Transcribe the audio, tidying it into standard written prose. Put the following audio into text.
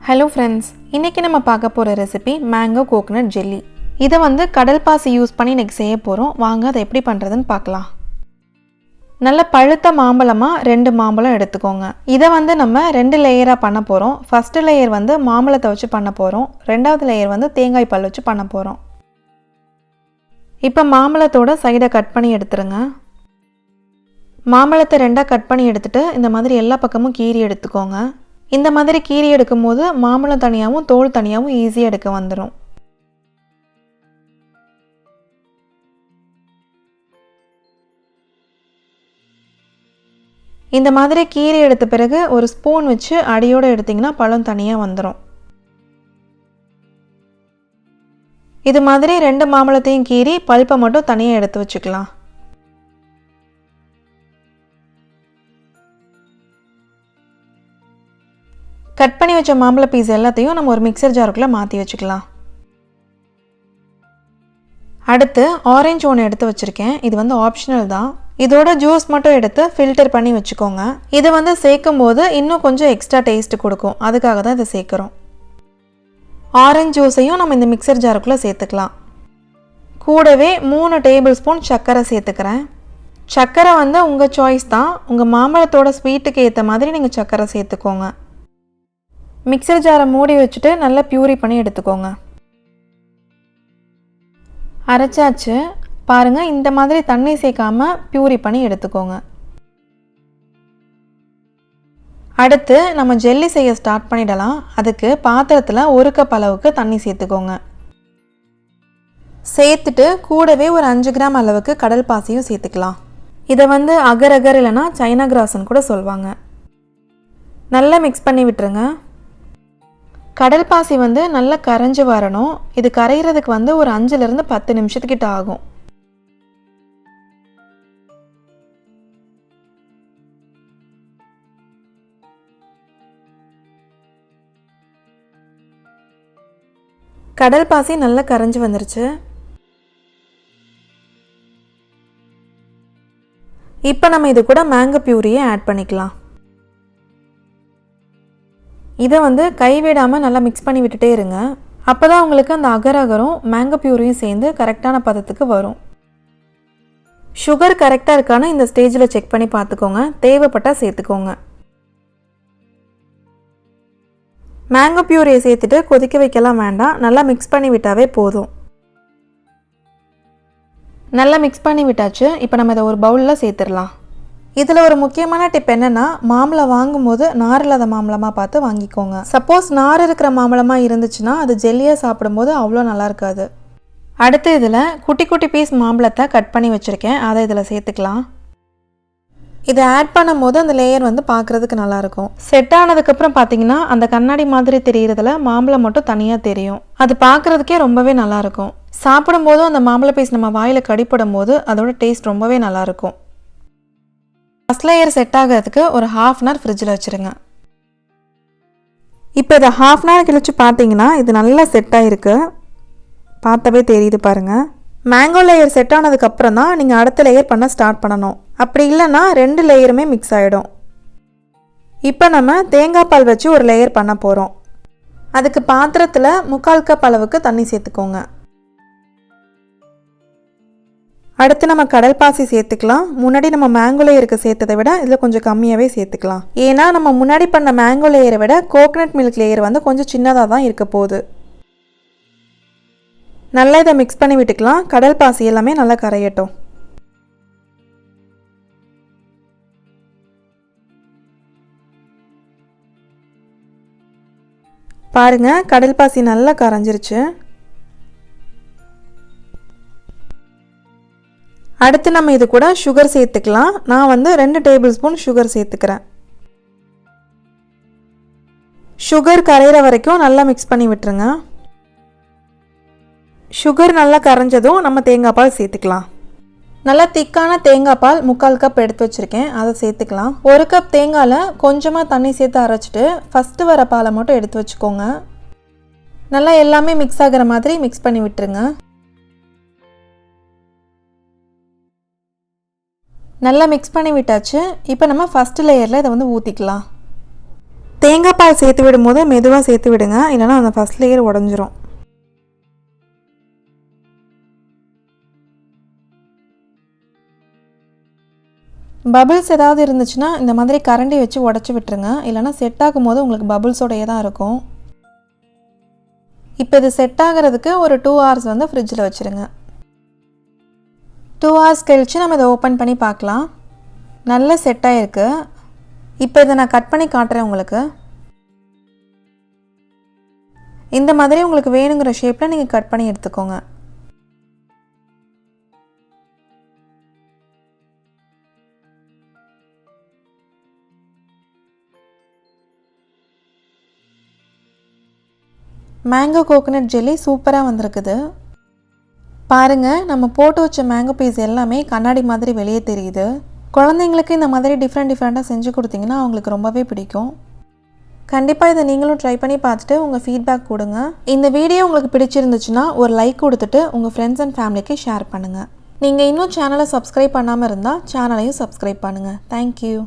Hello friends, இன்னைக்கு நம்ம பார்க்க போற ரெசிபி மேங்கோ கோகனட் ஜெல்லி. இத வந்து கடல் பாசி யூஸ் பண்ணி இன்னைக்கு செய்ய போறோம். வாங்க அதை எப்படி பண்றதுன்னு பார்க்கலாம். நல்ல பழுத்த மாம்பழமா 2 மாம்பழம் எடுத்துக்கோங்க. இத வந்து நம்ம 2 லேயரா பண்ண போறோம். ஃபர்ஸ்ட் லேயர் வந்து மாம்பழத்தை வச்சு பண்ண போறோம். ரெண்டாவது லேயர் வந்து தேங்காய் பால் வச்சு பண்ண போறோம். இப்போ மாம்பழத்தோட சைட கட் பண்ணி எடுத்துருங்க. மாம்பழத்தை ரெண்டா கட் பண்ணி எடுத்துட்டு இந்த மாதிரி எல்லா பக்கமும் கீறி எடுத்துக்கோங்க. இந்த மாதிரி கீறி எடுக்கும்போது மாம்பழம் தனியாவும் தோல் தனியாவும் ஈஸியா எடுக்க வந்துரும். இந்த மாதிரி கீறி எடுத்த பிறகு ஒரு ஸ்பூன் வச்சு அடியோட எடுத்தீங்கன்னா பழம் தனியா வந்துரும். இது மாதிரி 2 மாம்பழத்தையும் கீறி பல்பை மட்டும் தனியா எடுத்து வச்சுக்கலாம். கட் பண்ணி வச்ச மாம்பழ பீஸ் எல்லாத்தையும் நம்ம ஒரு மிக்சர் ஜாருக்குள்ள மாத்தி வச்சுக்கலாம். அடுத்து ஆரஞ்சு ஒன்று எடுத்து வச்சிருக்கேன். இது வந்து ஆப்ஷனல் தான். இதோட ஜூஸ் மட்டும் எடுத்து ஃபில்டர் பண்ணி வச்சுக்கோங்க. இது வந்து சேர்க்கும் போது இன்னும் கொஞ்சம் எக்ஸ்ட்ரா டேஸ்ட் கொடுக்கும். அதுக்காக தான் இதை சேர்க்குறோம். ஆரஞ்சு ஜூஸையும் நம்ம இந்த மிக்சர் ஜாருக்குள்ள சேர்த்துக்கலாம். கூடவே 3 டேபிள் ஸ்பூன் சர்க்கரை சேர்த்துக்கிறேன். சர்க்கரை வந்து உங்கள் சாய்ஸ் தான். உங்கள் மாம்பழத்தோட ஸ்வீட்டுக்கு ஏற்ற மாதிரி நீங்கள் சர்க்கரை சேர்த்துக்கோங்க. மிக்சர் ஜாரை மூடி வச்சுட்டு நல்லா பியூரி பண்ணி எடுத்துக்கோங்க. அரைச்சாச்சு பாருங்க. இந்த மாதிரி தண்ணி சேர்க்காம பியூரி பண்ணி எடுத்துக்கோங்க. அடுத்து நம்ம ஜெல்லி செய்ய ஸ்டார்ட் பண்ணிடலாம். அதுக்கு பாத்திரத்தில் 1 கப் அளவுக்கு தண்ணி சேர்த்துக்கோங்க. சேர்த்துட்டு கூடவே ஒரு 5 கிராம் அளவுக்கு கடல் பாசியும் சேர்த்துக்கலாம். இதை வந்து அகர் அகர் இல்லைனா சைனா கிராஸ்ன்னு கூட சொல்லுவாங்க. நல்லா மிக்ஸ் பண்ணி விட்டுருங்க. கடல் பாசி வந்து நல்லா கரைஞ்சி வரணும். இது கரைகிறதுக்கு வந்து ஒரு 5லிருந்து 10 நிமிஷத்துக்கிட்ட ஆகும். கடல் பாசி நல்லா கரைஞ்சி வந்துருச்சு. இப்போ நம்ம இது கூட மேங்கோ பியூரியை ஆட் பண்ணிக்கலாம். இதை வந்து கைவிடாமல் நல்லா மிக்ஸ் பண்ணி விட்டுட்டே இருங்க. அப்போ தான் உங்களுக்கு அந்த அகர் அகரும் மேங்கோ பியூரியும் சேர்ந்து கரெக்டான பதத்துக்கு வரும். சுகர் கரெக்டாக இருக்கான்னு இந்த ஸ்டேஜில் செக் பண்ணி பார்த்துக்கோங்க. தேவைப்பட்டால் சேர்த்துக்கோங்க. மேங்கோ பியூரியை சேர்த்துட்டு கொதிக்க வைக்கலாம் வேண்டாம். நல்லா மிக்ஸ் பண்ணி விட்டாவே போதும். நல்லா மிக்ஸ் பண்ணி விட்டாச்சு. இப்போ நம்ம இதை ஒரு பவுலில் சேர்த்துடலாம். இதில் ஒரு முக்கியமான டிப் என்னென்னா, மாம்பழம் வாங்கும்போது நார் இல்லாத மாம்பழமாக பார்த்து வாங்கிக்கோங்க. சப்போஸ் நார் இருக்கிற மாம்பழமாக இருந்துச்சுன்னா அது ஜெல்லியாக சாப்பிடும்போது அவ்வளோ நல்லா இருக்காது. அடுத்து இதில் குட்டி குட்டி பீஸ் மாம்பழத்தை கட் பண்ணி வச்சுருக்கேன். அதை இதில் சேர்த்துக்கலாம். இதை ஆட் பண்ணும் போது அந்த லேயர் வந்து பார்க்குறதுக்கு நல்லாயிருக்கும். செட் ஆனதுக்கப்புறம் பார்த்தீங்கன்னா அந்த கண்ணாடி மாதிரி தெரிகிறதுல மாம்பழம் மட்டும் தனியாக தெரியும். அது பார்க்குறதுக்கே ரொம்பவே நல்லாயிருக்கும். சாப்பிடும்போதும் அந்த மாம்பழ பீஸ் நம்ம வாயில் கடிப்படும் போது அதோட டேஸ்ட் ரொம்பவே நல்லாயிருக்கும். ஃபர்ஸ்ட் லேயர் செட் ஆகிறதுக்கு ஒரு 1/2 hour ஃப்ரிட்ஜில் வச்சுருங்க. இப்போ இதை 1/2 hour கழிச்சு பார்த்தீங்கன்னா இது நல்லா செட் ஆகிருக்கு. பார்த்தாவே தெரியுது பாருங்கள். மேங்கோ லேயர் செட் ஆனதுக்கப்புறம் தான் நீங்கள் அடுத்த லேயர் பண்ண ஸ்டார்ட் பண்ணணும். அப்படி இல்லைன்னா 2 லேயருமே மிக்ஸ் ஆகிடும். இப்போ நம்ம தேங்காய் பால் வச்சு ஒரு லேயர் பண்ண போகிறோம். அதுக்கு பாத்திரத்தில் 3/4 கப் அளவுக்கு தண்ணி சேர்த்துக்கோங்க. அடுத்து நம்ம கடல் பாசி சேர்த்துக்கலாம். முன்னாடி நம்ம மேங்கோ லேயருக்கு சேர்த்ததை விட இதில் கொஞ்சம் கம்மியாகவே சேர்த்துக்கலாம். ஏன்னா நம்ம முன்னாடி பண்ண மேங்கோ லேயரை விட கோகனட் மில்க் லேயர் வந்து கொஞ்சம் சின்னதாக தான் இருக்க போகுது. நல்லா இதை மிக்ஸ் பண்ணி விட்டுக்கலாம். கடல் பாசி எல்லாமே நல்லா கரையட்டும். பாருங்க, கடல் பாசி நல்லா கரைஞ்சிருச்சு. அடுத்து நம்ம இது கூட சுகர் சேர்த்துக்கலாம். நான் வந்து 2 டேபிள் ஸ்பூன் சுகர் சேர்த்துக்கிறேன். சுகர் கரையிற வரைக்கும் நல்லா மிக்ஸ் பண்ணி விட்டுருங்க. சுகர் நல்லா கரைஞ்சதும் நம்ம தேங்காய் பால் சேர்த்துக்கலாம். நல்லா திக்கான தேங்காய் பால் 3/4 கப் எடுத்து வச்சுருக்கேன். அதை சேர்த்துக்கலாம். 1 கப் தேங்காயில் கொஞ்சமாக தண்ணி சேர்த்து அரைச்சிட்டு ஃபஸ்ட்டு வர பாலை மட்டும் எடுத்து வச்சுக்கோங்க. நல்லா எல்லாமே மிக்ஸ் ஆகிற மாதிரி மிக்ஸ் பண்ணி விட்டுருங்க. நல்லா மிக்ஸ் பண்ணி விட்டாச்சு. இப்போ நம்ம ஃபஸ்ட் லேயரில் இதை வந்து ஊற்றிக்கலாம். தேங்காய் பால் சேர்த்து விடும்போது மெதுவாக சேர்த்து விடுங்க, இல்லைனா அந்த ஃபர்ஸ்ட் லேயர் உடஞ்சிரும். பபிள்ஸ் ஏதாவது இருந்துச்சுன்னா இந்த மாதிரி கரண்டி வச்சு உடச்சி விட்டுருங்க, இல்லைனா செட் ஆகும்போது உங்களுக்கு பபிள்ஸோடையே தான் இருக்கும். இப்போ இது செட் ஆகிறதுக்கு ஒரு 2 hours வந்து ஃப்ரிட்ஜில் வச்சுருங்க. 2 hours கழிச்சு நம்ம இதை ஓப்பன் பண்ணி பார்க்கலாம். நல்லா செட் ஆகிருக்கு. இப்போ இதை நான் கட் பண்ணி காட்டுறேன் உங்களுக்கு. இந்த மாதிரி உங்களுக்கு வேணுங்கிற ஷேப்பில் நீங்கள் கட் பண்ணி எடுத்துக்கோங்க. மேங்கோ கோகோனட் ஜெல்லி சூப்பராக வந்திருக்குது பாருங்கள். நம்ம போட்டு வச்ச மேங்கோ பீஸ் எல்லாமே கண்ணாடி மாதிரி வெளியே தெரியுது. குழந்தைங்களுக்கு இந்த மாதிரி டிஃப்ரெண்ட்டாக செஞ்சு கொடுத்தீங்கன்னா அவங்களுக்கு ரொம்பவே பிடிக்கும். கண்டிப்பாக இதை நீங்களும் ட்ரை பண்ணி பார்த்துட்டு உங்கள் ஃபீட்பேக் கொடுங்க. இந்த வீடியோ உங்களுக்கு பிடிச்சிருந்துச்சுன்னா ஒரு லைக் கொடுத்துட்டு உங்கள் ஃப்ரெண்ட்ஸ் அண்ட் ஃபேமிலிக்கு ஷேர் பண்ணுங்கள். நீங்கள் இன்னும் சேனலை சப்ஸ்கிரைப் பண்ணாமல் இருந்தால் சேனலையும் சப்ஸ்கிரைப் பண்ணுங்கள். தேங்க்யூ.